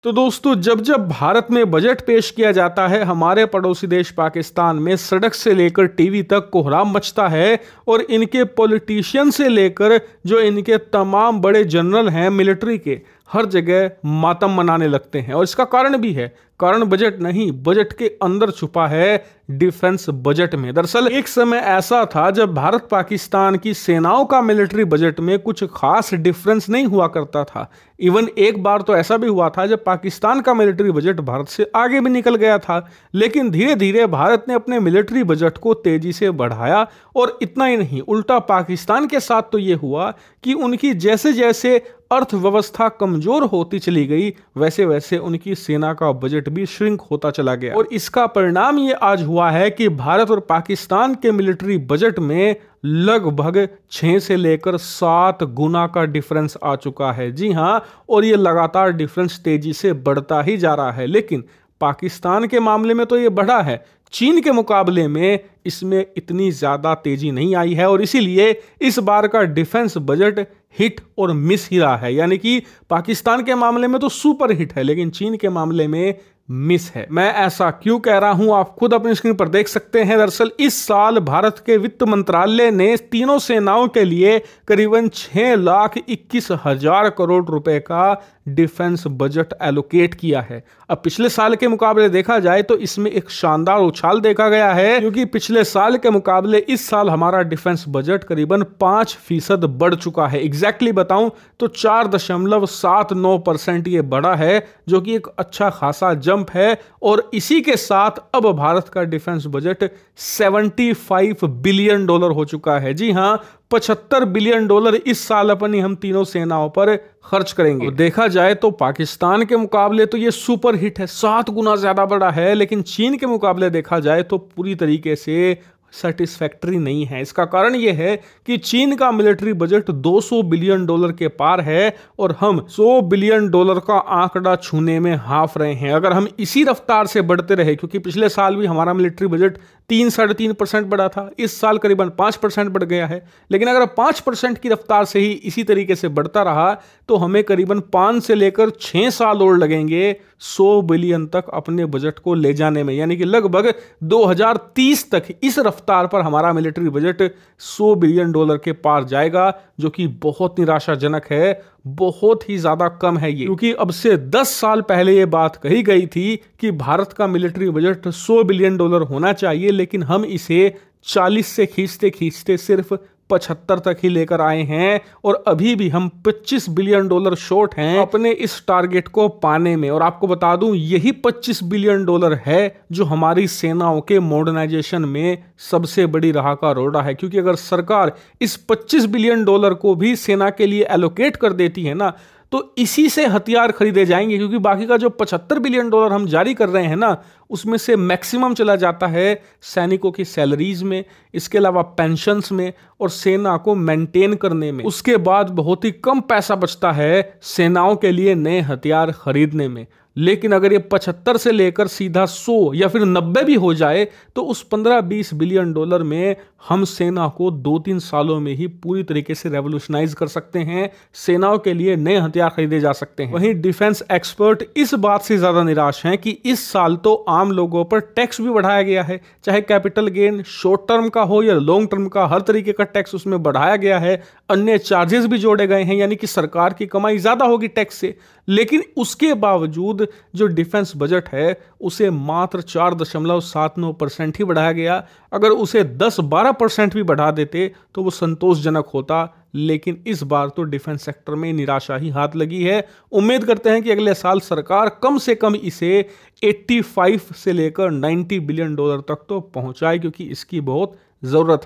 तो दोस्तों जब जब भारत में बजट पेश किया जाता है हमारे पड़ोसी देश पाकिस्तान में सड़क से लेकर टीवी तक कोहराम मचता है और इनके पॉलिटिशियन से लेकर जो इनके तमाम बड़े जनरल हैं मिलिट्री के हर जगह मातम मनाने लगते हैं। और इसका कारण भी है, कारण बजट नहीं, बजट के अंदर छुपा है डिफेंस बजट में। दरअसल एक समय ऐसा था जब भारत पाकिस्तान की सेनाओं का मिलिट्री बजट में कुछ खास डिफरेंस नहीं हुआ करता था। इवन एक बार तो ऐसा भी हुआ था जब पाकिस्तान का मिलिट्री बजट भारत से आगे भी निकल गया था। लेकिन धीरे धीरे भारत ने अपने मिलिट्री बजट को तेजी से बढ़ाया और इतना ही नहीं, उल्टा पाकिस्तान के साथ तो ये हुआ कि उनकी जैसे जैसे अर्थव्यवस्था कमजोर होती चली गई वैसे वैसे उनकी सेना का बजट भी श्रिंक होता चला गया। और इसका परिणाम ये आज हुआ है कि भारत और पाकिस्तान के मिलिट्री बजट में लगभग 6 से लेकर 7 गुना का डिफरेंस आ चुका है। जी हां, और ये लगातार डिफरेंस तेजी से बढ़ता ही जा रहा है। लेकिन पाकिस्तान के मामले में तो ये बढ़ा है, चीन के मुकाबले में इसमें इतनी ज्यादा तेजी नहीं आई है और इसीलिए इस बार का डिफेंस बजट हिट और मिस ही रहा है। यानी कि पाकिस्तान के मामले में तो सुपर हिट है लेकिन चीन के मामले में मिस है। मैं ऐसा क्यों कह रहा हूं आप खुद अपनी स्क्रीन पर देख सकते हैं। दरअसल इस साल भारत के वित्त मंत्रालय ने तीनों सेनाओं के लिए करीबन 6,21,000 करोड़ रुपए का डिफेंस बजट एलोकेट किया है। अब पिछले साल के मुकाबले देखा जाए तो इसमें एक शानदार उछाल देखा गया है, क्योंकि पिछले साल के मुकाबले इस साल हमारा डिफेंस बजट करीबन 5% बढ़ चुका है। एग्जैक्टली बताऊं तो 4.79% ये बढ़ा है, जो कि एक अच्छा खासा जंप है। और इसी के साथ अब भारत का डिफेंस बजट $75 बिलियन हो चुका है। जी हां, $75 बिलियन इस साल अपनी हम तीनों सेनाओं पर खर्च करेंगे। और देखा जाए तो पाकिस्तान के मुकाबले तो ये सुपर हिट है, 7 गुना ज्यादा बड़ा है। लेकिन चीन के मुकाबले देखा जाए तो पूरी तरीके से सेटिस्फैक्टरी नहीं है। इसका कारण यह है कि चीन का मिलिट्री बजट $200 बिलियन के पार है और हम $100 बिलियन का आंकड़ा छूने में हाफ रहे हैं। अगर हम इसी रफ्तार से बढ़ते रहे, क्योंकि पिछले साल भी हमारा मिलिट्री बजट 3-3.5% बढ़ा था, इस साल करीबन 5% बढ़ गया है। लेकिन अगर 5% की रफ्तार से ही इसी तरीके से बढ़ता रहा तो हमें करीबन 5 से लेकर 6 साल और लगेंगे 100 बिलियन तक अपने बजट को ले जाने में। यानी कि लगभग 2030 तक इस रफ्तार पर हमारा मिलिट्री बजट $100 बिलियन के पार जाएगा, जो कि बहुत निराशाजनक है, बहुत ही ज्यादा कम है ये। क्योंकि अब से 10 साल पहले ये बात कही गई थी कि भारत का मिलिट्री बजट $100 बिलियन होना चाहिए, लेकिन हम इसे 40 से खींचते खींचते सिर्फ 75 तक ही लेकर आए हैं और अभी भी हम $25 बिलियन शॉर्ट हैं अपने इस टारगेट को पाने में। और आपको बता दूं, यही $25 बिलियन है जो हमारी सेनाओं के मॉडर्नाइजेशन में सबसे बड़ी राह का रोड़ा है। क्योंकि अगर सरकार इस $25 बिलियन को भी सेना के लिए एलोकेट कर देती है ना, तो इसी से हथियार खरीदे जाएंगे। क्योंकि बाकी का जो $75 बिलियन हम जारी कर रहे हैं ना, उसमें से मैक्सिमम चला जाता है सैनिकों की सैलरीज में, इसके अलावा पेंशन्स में और सेना को मेंटेन करने में। उसके बाद बहुत ही कम पैसा बचता है सेनाओं के लिए नए हथियार खरीदने में। लेकिन अगर ये 75 से लेकर सीधा 100 या फिर 90 भी हो जाए तो उस 15-20 बिलियन डॉलर में हम सेना को 2-3 सालों में ही पूरी तरीके से रेवोल्यूशनाइज कर सकते हैं। सेनाओं के लिए नए हथियार खरीदे जा सकते हैं। वहीं डिफेंस एक्सपर्ट इस बात से ज्यादा निराश हैं कि इस साल तो आम लोगों पर टैक्स भी बढ़ाया गया है, चाहे कैपिटल गेन शॉर्ट टर्म का हो या लॉन्ग टर्म का, हर तरीके का टैक्स उसमें बढ़ाया गया है। अन्य चार्जेस भी जोड़े गए हैं, यानी कि सरकार की कमाई ज्यादा होगी टैक्स से। लेकिन उसके बावजूद जो डिफेंस बजट है उसे मात्र 4.79% ही बढ़ाया गया। अगर उसे 10-12% भी बढ़ा देते तो वो संतोषजनक होता। लेकिन इस बार तो डिफेंस सेक्टर में निराशा ही हाथ लगी है। उम्मीद करते हैं कि अगले साल सरकार कम से कम इसे 85 से लेकर $90 बिलियन तक तो पहुंचाए, क्योंकि इसकी बहुत जरूरत है।